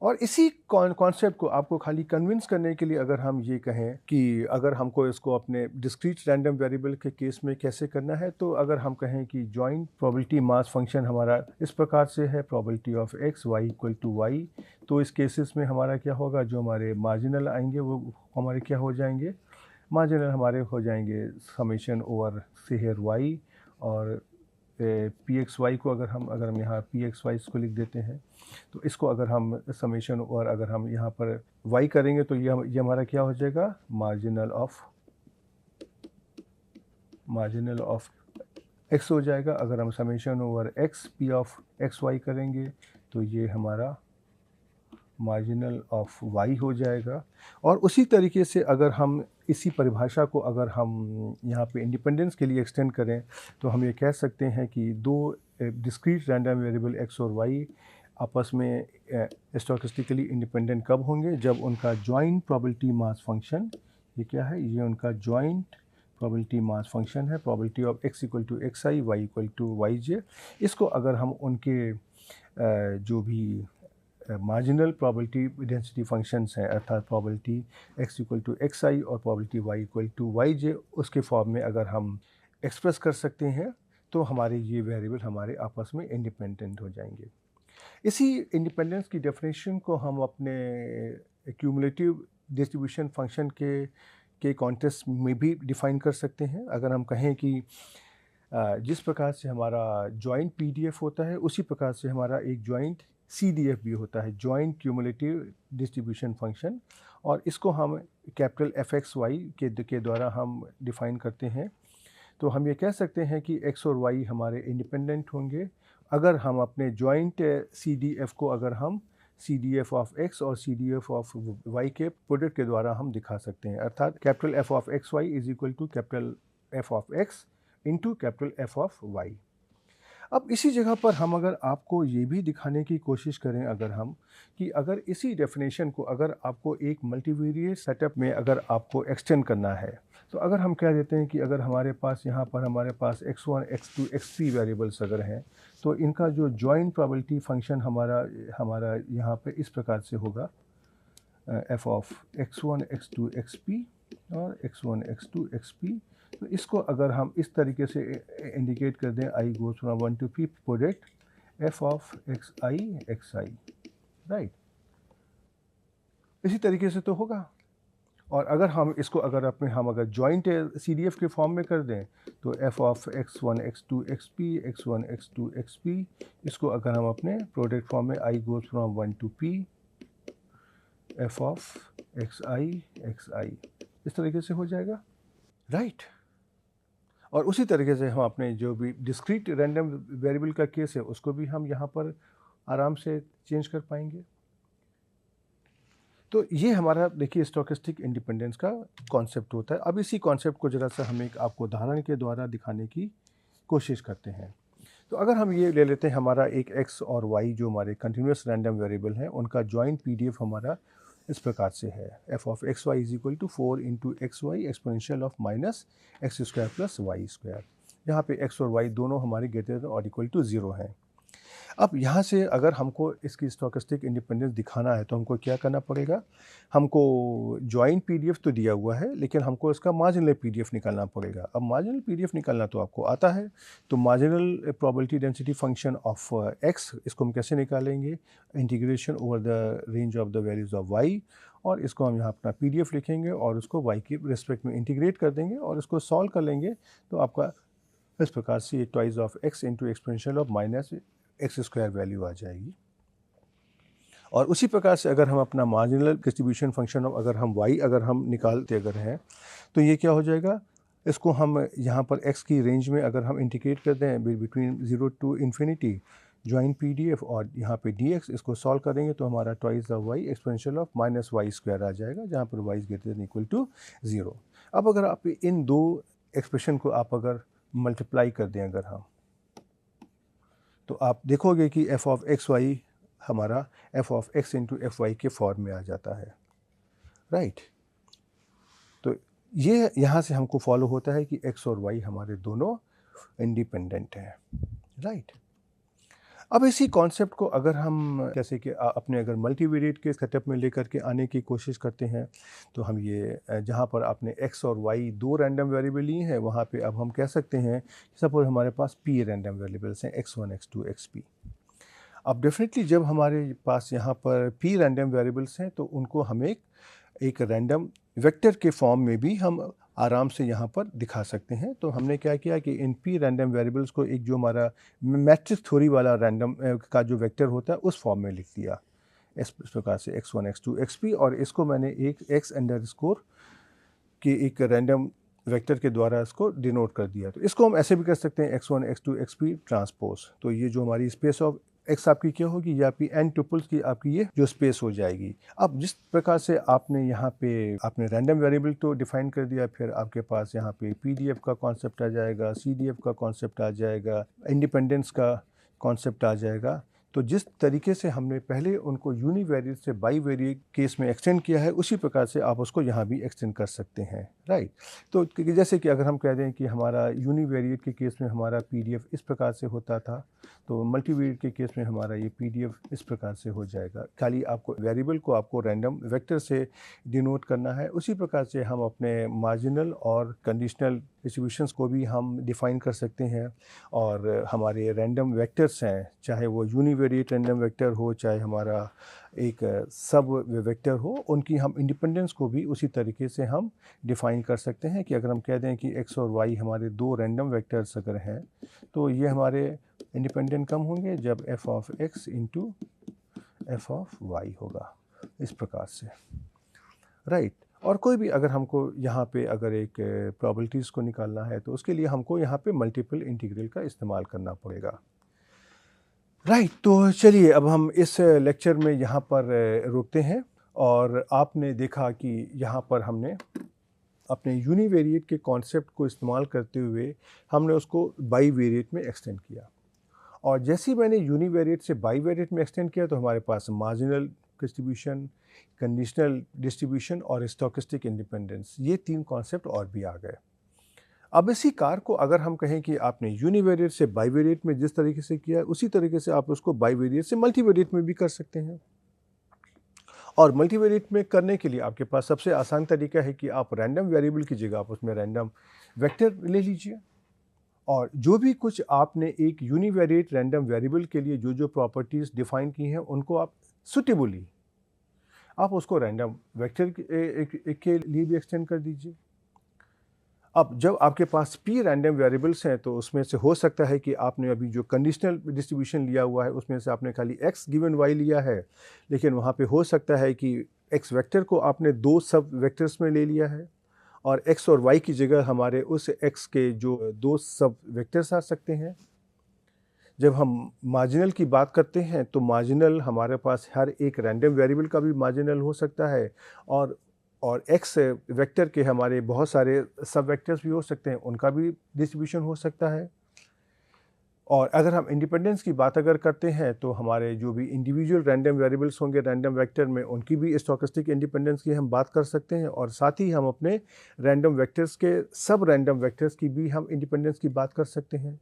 और इसी कॉन्सेप्ट को आपको खाली कन्विंस करने के लिए अगर हम ये कहें कि अगर हमको इसको अपने डिस्क्रीट रैंडम वेरिएबल के केस में कैसे करना है, तो अगर हम कहें कि जॉइंट प्रोबेबिलिटी मास फंक्शन हमारा इस प्रकार से है, probability of x Y equal to Y, तो इस केसेस में हमारा क्या होगा, जो हमारे मार्जिनल आएंगे वो हमारे क्या हो जाएंगे, मार्जिनल हमारे हो जाएंगे समेशन ओवर से हेयर वाई, और पी एक्स वाई को अगर हम यहाँ पी एक्स वाई इसको लिख देते हैं, तो इसको अगर हम समेशन और अगर हम यहाँ पर y करेंगे तो ये हमारा क्या हो जाएगा, मार्जिनल ऑफ x हो जाएगा। अगर हम summation over x p of x Y करेंगे तो ये हमारा मार्जिनल ऑफ y हो जाएगा। और उसी तरीके से अगर हम इसी परिभाषा को अगर हम यहाँ पे इंडिपेंडेंस के लिए एक्सटेंड करें, तो हम ये कह सकते हैं कि दो डिस्क्रीट रैंडम वेरिएबल x और y आपस में स्टोकेस्टिकली इंडिपेंडेंट कब होंगे, जब उनका जॉइंट प्रोबेबिलिटी मास फंक्शन, ये क्या है, ये उनका जॉइंट प्रोबेबिलिटी मास फंक्शन है, probability of x equal to x i y equal to y j. इसको अगर हम उनके जो भी मार्जिनल प्रोबेबिलिटी डेंसिटी फंक्शंस हैं, अर्थात probability x equal to x i और probability y equal to y j, उसके फॉर्म में अगर हम एक्सप्रेस कर सकते हैं, तो हमारे ये वेरिएबल हमारे आपस में इंडिपेंडेंट हो जाएंगे। इसी इंडिपेंडेंस की डेफिनेशन को हम अपने क्यूमुलेटिव डिस्ट्रीब्यूशन फंक्शन के कॉन्टेक्स्ट में भी डिफाइन कर सकते हैं। अगर हम कहें कि जिस प्रकार से हमारा जॉइंट पीडीएफ होता है, उसी प्रकार से हमारा एक जॉइंट सीडीएफ भी होता है, जॉइंट क्यूमुलेटिव डिस्ट्रीब्यूशन फंक्शन, और इसको हम कैपिटल एफ एक्स वाई के द्वारा हम डिफ़ाइन करते हैं। तो हम ये कह सकते हैं कि x और y हमारे इंडिपेंडेंट होंगे अगर हम अपने जॉइंट CDF को अगर हम CDF ऑफ x और CDF ऑफ y के प्रोडक्ट के द्वारा हम दिखा सकते हैं, अर्थात capital F of x Y is equal to capital F of x into capital F of y। अब इसी जगह पर हम अगर आपको ये भी दिखाने की कोशिश करें अगर हम कि अगर इसी डेफिनेशन को अगर आपको एक मल्टीवेरिएट सेटअप में अगर आपको एक्सटेंड करना है, तो अगर हम कह देते हैं कि अगर हमारे पास यहाँ पर हमारे पास x1, x2, x3 वेरिएबल्स अगर हैं, तो इनका जो जॉइंट प्रोबेबिलिटी फंक्शन हमारा यहाँ पे इस प्रकार से होगा, f of x1, x2, xp और x1, x2, xp। तो इसको अगर हम इस तरीके से इंडिकेट कर दें, i goes from 1 to p product f of xi xi, right, इसी तरीके से तो होगा। और अगर हम इसको हम अगर जॉइंट CDF के फॉर्म में कर दें, तो f of x1, x2, xp, x1, x2, xp, इसको अगर हम अपने प्रोडक्ट फॉर्म में i goes from 1 to p f of xi xi, इस तरीके से हो जाएगा, राइट। और उसी तरीके से हम अपने जो भी डिस्क्रीट रैंडम वेरिएबल का केस है उसको भी हम यहाँ पर आराम से चेंज कर पाएंगे। तो ये हमारा देखिए स्टोकेस्टिक इंडिपेंडेंस का कॉन्सेप्ट होता है। अब इसी कॉन्सेप्ट को ज़रा सा हम एक आपको उदाहरण के द्वारा दिखाने की कोशिश करते हैं। तो अगर हम ये ले लेते हैं, हमारा एक x और y जो हमारे कंटिन्यूस रैंडम वेरिएबल हैं, उनका जॉइंट पीडीएफ हमारा इस प्रकार से है, f of x Y is equal to 4 into X Y exponential of minus x square plus Y square. यहाँ पे x और y दोनों हमारे ग्रेटर देन और इक्वल टू 0 हैं। अब यहाँ से अगर हमको इसकी स्टोकेस्टिक इंडिपेंडेंस दिखाना है, तो हमको क्या करना पड़ेगा, हमको जॉइंट पीडीएफ तो दिया हुआ है, लेकिन हमको इसका मार्जिनल पीडीएफ निकालना पड़ेगा। अब मार्जिनल पीडीएफ निकालना तो आपको आता है, तो marginal probability density function of x, इसको हम कैसे निकालेंगे, integration over the range of the values of y, और इसको हम यहाँ अपना पीडीएफ लिखेंगे और उसको y के रिस्पेक्ट में इंटीग्रेट कर देंगे और इसको सॉल्व कर लेंगे। तो आपका इस प्रकार से twice of x into exponential of minus x square value आ जाएगी। और उसी प्रकार से अगर हम अपना मार्जिनल डिस्ट्रीब्यूशन फंक्शन अगर हम y अगर हम निकालते अगर हैं, तो ये क्या हो जाएगा, इसको हम यहाँ पर x की रेंज में अगर हम इंटीग्रेट कर दें between 0 to infinity joint PDF और यहाँ पे dx, इसको सॉल्व करेंगे तो हमारा twice of y exponential of minus y square आ जाएगा, जहाँ पर y is greater than equal to 0। अब अगर आप इन दो एक्सप्रेशन को आप अगर मल्टीप्लाई कर दें अगर हम, तो आप देखोगे कि f ऑफ एक्स वाई हमारा f of x into F Y के फॉर्म में आ जाता है, राइट। तो ये यहाँ से हमको फॉलो होता है कि x और y हमारे दोनों इंडिपेंडेंट हैं, राइट। अब इसी कॉन्सेप्ट को अगर हम जैसे कि अपने अगर मल्टीवेरिएट के सेटअप में लेकर के आने की कोशिश करते हैं, तो हम ये जहाँ पर आपने x और y दो रैंडम वेरिएबल लिए हैं, वहाँ पे अब हम कह सकते हैं सपोज हमारे पास p रैंडम वेरिएबल्स हैं x1 x2 xp। अब डेफिनेटली जब हमारे पास यहाँ पर p रैंडम वेरिएबल्स हैं, तो उनको हम एक रैंडम वेक्टर के फॉर्म में भी हम आराम से यहाँ पर दिखा सकते हैं। तो हमने क्या किया कि इन p रैंडम वेरिएबल्स को एक जो हमारा मैट्रिक्स थ्योरी वाला रैंडम का जो वेक्टर होता है उस फॉर्म में लिख दिया इस प्रकार से x1 x2 xp, और इसको मैंने एक x अंडरस्कोर के एक रैंडम वेक्टर के द्वारा इसको डिनोट कर दिया। तो इसको हम ऐसे भी कर सकते हैं x1 x2 xp ट्रांसपोज। तो ये जो हमारी स्पेस ऑफ x आपकी क्या होगी, या आपकी n टुपल्स की आपकी ये जो स्पेस हो जाएगी। अब जिस प्रकार से आपने यहाँ पे आपने रैंडम वेरिएबल तो डिफाइन कर दिया, फिर आपके पास यहाँ पे PDF का कॉन्सेप्ट आ जाएगा, CDF का कॉन्सेप्ट आ जाएगा, इंडिपेंडेंस का कॉन्सेप्ट आ जाएगा। तो जिस तरीके से हमने पहले उनको यूनिवेरिएट से बाईवेरिएट केस में एक्सटेंड किया है, उसी प्रकार से आप उसको यहाँ भी एक्सटेंड कर सकते हैं, राइट। तो जैसे कि अगर हम कह दें कि हमारा यूनिवेरिएट के केस में हमारा PDF इस प्रकार से होता था, तो मल्टीवेरिएट के केस में हमारा ये PDF इस प्रकार से हो जाएगा। खाली आपको वेरिएबल को आपको रैंडम वेक्टर से डिनोट करना है। उसी प्रकार से हम अपने मार्जिनल और कंडीशनल डिस्ट्रीब्यूशंस को भी हम डिफ़ाइन कर सकते हैं। और हमारे रैंडम वेक्टर्स हैं, चाहे वो यूनिवेरिएट रैंडम वेक्टर हो, चाहे हमारा एक सब वेक्टर हो, उनकी हम इंडिपेंडेंस को भी उसी तरीके से हम डिफ़ाइन कर सकते हैं। कि अगर हम कह दें कि x और y हमारे दो रैंडम वेक्टर्स अगर हैं, तो ये हमारे इंडिपेंडेंट कम होंगे जब f of x into f of y होगा, इस प्रकार से, राइट। और कोई भी अगर हमको यहाँ पे अगर एक प्रोबेबिलिटीज़ को निकालना है, तो उसके लिए हमको यहाँ पे मल्टीपल इंटीग्रल का इस्तेमाल करना पड़ेगा, राइट। तो चलिए अब हम इस लेक्चर में यहाँ पर रुकते हैं। और आपने देखा कि यहाँ पर हमने अपने यूनिवेरिएट के कॉन्सेप्ट को इस्तेमाल करते हुए हमने उसको बाईवेरिएट में एक्सटेंड किया। और जैसे ही मैंने यूनिवेरिएट से बाईवेरिएट में एक्सटेंड किया, तो हमारे पास मार्जिनल डिस्ट्रीब्यूशन, कंडीशनल डिस्ट्रीब्यूशन और स्टोकेस्टिक इंडिपेंडेंस, ये तीन कॉन्सेप्ट और भी आ गए। अब इसी कार को अगर हम कहें कि आपने यूनिवेरिएट से बाईवेरिएट में जिस तरीके से किया, उसी तरीके से आप उसको बाईवेरिएट से मल्टीवेरिएट में भी कर सकते हैं। और मल्टीवेरिएट में करने के लिए आपके पास सबसे आसान तरीका है कि आप रैंडम वेरिएबल की जगह आप उसमें रैंडम वेक्टर ले लीजिए, और जो भी कुछ आपने एक यूनिवेरिएट रैंडम वेरिएबल के लिए जो प्रॉपर्टीज़ डिफाइन की हैं, उनको आप सुटेबली आप उसको रैंडम वेक्टर के लिए भी एक्सटेंड कर दीजिए। अब जब आपके पास p रैंडम वेरिएबल्स हैं, तो उसमें से हो सकता है कि आपने अभी जो कंडीशनल डिस्ट्रीब्यूशन लिया हुआ है, उसमें से आपने खाली x गिवन y लिया है, लेकिन वहाँ पे हो सकता है कि x वेक्टर को आपने दो सब वेक्टर्स में ले लिया है, और x और y की जगह हमारे उस x के जो दो सब वेक्टर्स आ सकते हैं। जब हम मार्जिनल की बात करते हैं, तो मार्जिनल हमारे पास हर एक रैंडम वेरिएबल का भी मार्जिनल हो सकता है, और x वेक्टर के हमारे बहुत सारे सब वेक्टर्स भी हो सकते हैं, उनका भी डिस्ट्रीब्यूशन हो सकता है। और अगर हम इंडिपेंडेंस की बात अगर करते हैं, तो हमारे जो भी इंडिविजुअल रैंडम वेरिएबल्स होंगे रैंडम वेक्टर में, उनकी भी स्टोकेस्टिक इंडिपेंडेंस की हम बात कर सकते हैं। और साथ ही हम अपने रैंडम वेक्टर्स के सब रैंडम वेक्टर्स की भी हम इंडिपेंडेंस की बात कर सकते हैं।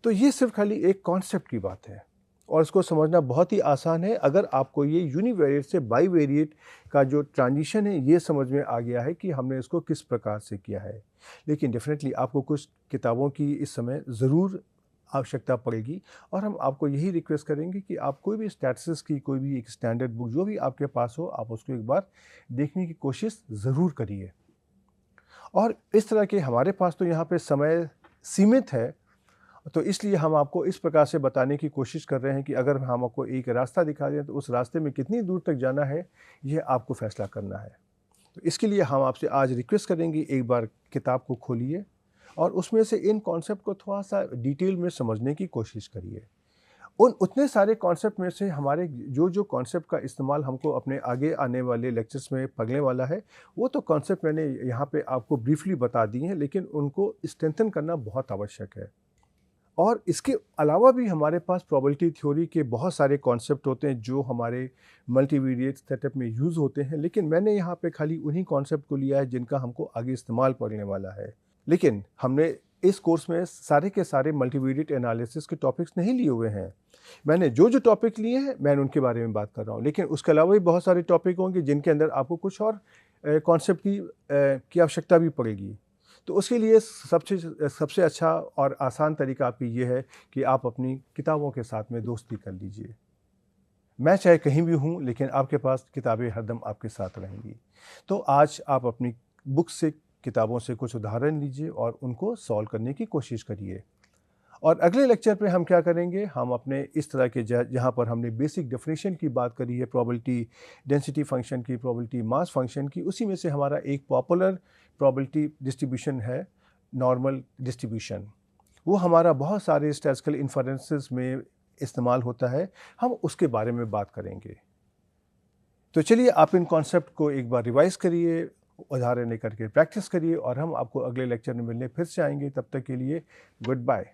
तो ये सिर्फ खाली एक कॉन्सेप्ट की बात है, और इसको समझना बहुत ही आसान है अगर आपको ये यूनिवेरिएट से बाईवेरिएट का जो ट्रांजिशन है ये समझ में आ गया है कि हमने इसको किस प्रकार से किया है। लेकिन डेफिनेटली आपको कुछ किताबों की इस समय ज़रूर आवश्यकता पड़ेगी, और हम आपको यही रिक्वेस्ट करेंगे कि आप कोई भी स्टैटिस्टिक्स की कोई भी एक स्टैंडर्ड बुक जो भी आपके पास हो, आप उसको एक बार देखने की कोशिश ज़रूर करिए। और इस तरह के हमारे पास तो यहाँ पे समय सीमित है, तो इसलिए हम आपको इस प्रकार से बताने की कोशिश कर रहे हैं कि अगर हम आपको एक रास्ता दिखा दें, तो उस रास्ते में कितनी दूर तक जाना है, ये आपको फैसला करना है। तो इसके लिए हम आपसे आज रिक्वेस्ट करेंगे, एक बार किताब को खोलिए और उसमें से इन कॉन्सेप्ट को थोड़ा सा डिटेल में समझने की कोशिश करिए। उतने सारे कॉन्सेप्ट में से हमारे जो कॉन्सेप्ट का इस्तेमाल हमको अपने आगे आने वाले लेक्चर्स में पगने वाला है, वो तो कॉन्सेप्ट मैंने यहाँ पे आपको ब्रीफली बता दिए हैं, लेकिन उनको स्ट्रेंथन करना बहुत आवश्यक है। और इसके अलावा भी हमारे पास प्रोबेबिलिटी थ्योरी के बहुत सारे कॉन्सेप्ट होते हैं जो हमारे मल्टीवेरिएट सेटअप में यूज़ होते हैं, लेकिन मैंने यहाँ पे खाली उन्हीं कॉन्सेप्ट को लिया है जिनका हमको आगे इस्तेमाल पड़ने वाला है। लेकिन हमने इस कोर्स में सारे के सारे मल्टीवेरिएट एनालिसिस के टॉपिक्स नहीं लिए हुए हैं। मैंने जो टॉपिक लिए हैं मैंने उनके बारे में बात कर रहा हूँ, लेकिन उसके अलावा भी बहुत सारे टॉपिक होंगे जिनके अंदर आपको कुछ और कॉन्सेप्ट की आवश्यकता भी पड़ेगी। तो उसके लिए सबसे अच्छा और आसान तरीका आपकी ये है कि आप अपनी किताबों के साथ में दोस्ती कर लीजिए। मैं चाहे कहीं भी हूँ, लेकिन आपके पास किताबें हरदम आपके साथ रहेंगी। तो आज आप अपनी बुक से, किताबों से कुछ उदाहरण लीजिए और उनको सॉल्व करने की कोशिश करिए। और अगले लेक्चर पे हम क्या करेंगे, हम अपने इस तरह के जहाँ पर हमने बेसिक डेफिनेशन की बात करी है, प्रोबेबिलिटी डेंसिटी फंक्शन की, प्रोबेबिलिटी मास फंक्शन की, उसी में से हमारा एक पॉपुलर प्रोबेबिलिटी डिस्ट्रीब्यूशन है, नॉर्मल डिस्ट्रीब्यूशन। वो हमारा बहुत सारे स्टैटिस्टिकल इन्फरेंसेस में इस्तेमाल होता है, हम उसके बारे में बात करेंगे। तो चलिए आप इन कॉन्सेप्ट को एक बार रिवाइज करिए, उदाहरण लेकर के प्रैक्टिस करिए, और हम आपको अगले लेक्चर में मिलने फिर से आएंगे। तब तक के लिए गुड बाय।